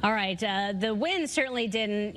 All right, the wind certainly didn't,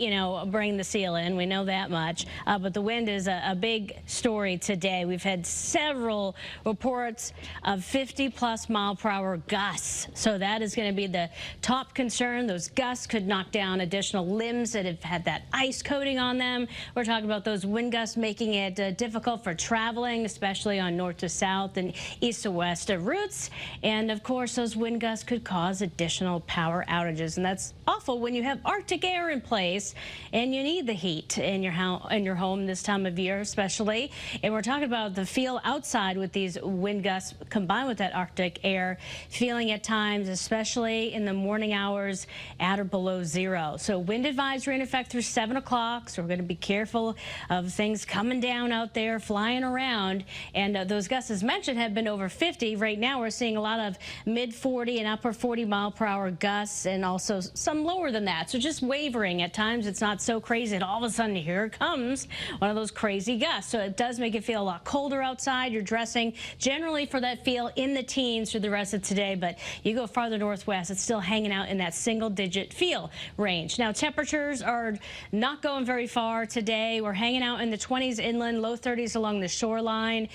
bring the seal in. We know that much. But the wind is a big story today. We've had several reports of 50+ mile-per-hour gusts. So that is going to be the top concern. Those gusts could knock down additional limbs that have had that ice coating on them. We're talking about those wind gusts making it difficult for traveling, especially on north to south and east to west routes. And of course, those wind gusts could cause additional power outages. And that's awful when you have Arctic air in place and you need the heat in your home this time of year, especially. And we're talking about the feel outside with these wind gusts combined with that Arctic air, feeling at times, especially in the morning hours, at or below zero. So wind advisory in effect through 7 o'clock. So we're going to be careful of things coming down out there, flying around. And those gusts, as mentioned, have been over 50. Right now, we're seeing a lot of mid 40 and upper 40 mile-per-hour gusts, and also some lower than that. So just wavering at times. It's not so crazy, and all of a sudden here comes one of those crazy gusts. So it does make it feel a lot colder outside. You're dressing generally for that feel in the teens for the rest of today, but you go farther northwest, it's still hanging out in that single-digit feel range. Now, temperatures are not going very far today. We're hanging out in the 20s inland, low 30s along the shoreline.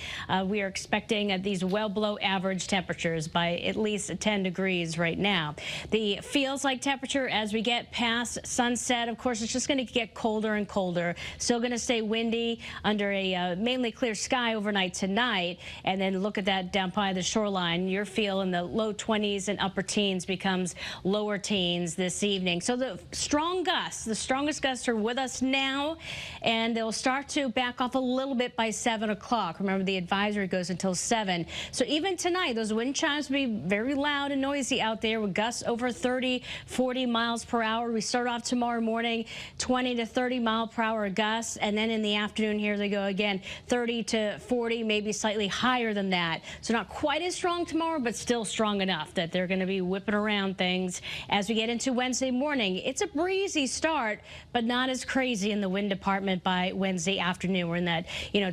We are expecting these well below average temperatures by at least 10 degrees right now. The feels like temperature as we get past sunset, of course, it's just going to get colder and colder. Still going to stay windy under a mainly clear sky overnight tonight. And then look at that down by the shoreline. Your feel in the low 20s and upper teens becomes lower teens this evening. So the strong gusts, the strongest gusts are with us now, and they'll start to back off a little bit by 7 o'clock. Remember, the advisory goes until 7. So even tonight, those wind chimes will be very loud and noisy out there with gusts over 30, 40 miles per hour. We start off tomorrow morning, 20 to 30 mile-per-hour gusts, and then in the afternoon, here they go again, 30 to 40, maybe slightly higher than that. So not quite as strong tomorrow, but still strong enough that they're going to be whipping around things as we get into Wednesday morning. It's a breezy start, but not as crazy in the wind department by Wednesday afternoon. We're in that,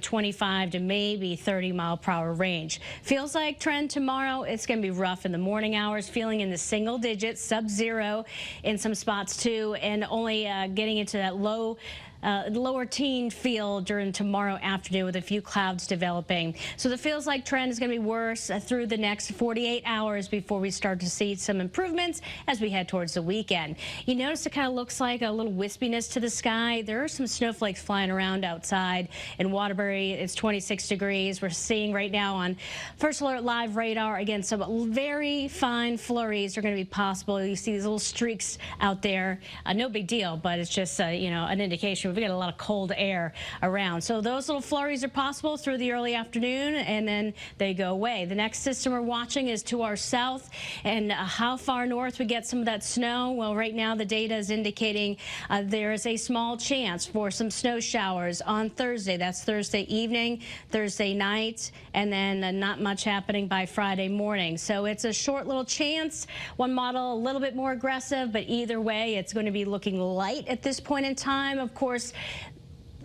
25 to maybe 30 mile-per-hour range. Feels like trend tomorrow. It's going to be rough in the morning hours, feeling in the single digits, sub-zero in some spots too, and only getting into that lower teen feel during tomorrow afternoon with a few clouds developing. So the feels like trend is going to be worse through the next 48 hours before we start to see some improvements as we head towards the weekend. You notice it kind of looks like a little wispiness to the sky. There are some snowflakes flying around outside. In Waterbury, it's 26 degrees. We're seeing right now on First Alert Live radar, again, some very fine flurries are going to be possible. You see these little streaks out there. No big deal, but it's just, an indication. We've got a lot of cold air around. So those little flurries are possible through the early afternoon, and then they go away. The next system we're watching is to our south, and how far north we get some of that snow. Well, right now the data is indicating there is a small chance for some snow showers on Thursday. That's Thursday evening, Thursday night, and then not much happening by Friday morning. So it's a short little chance. One model a little bit more aggressive, but either way, it's going to be looking light at this point in time. Of course,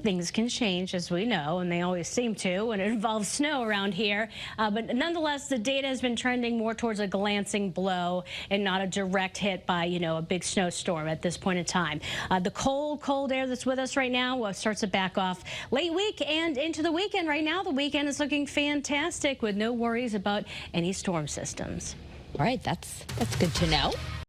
things can change, as we know, and they always seem to when it involves snow around here. But nonetheless, the data has been trending more towards a glancing blow and not a direct hit by, a big snowstorm at this point in time. The cold air that's with us right now starts to back off late week and into the weekend. Right now, the weekend is looking fantastic with no worries about any storm systems. All right, that's good to know.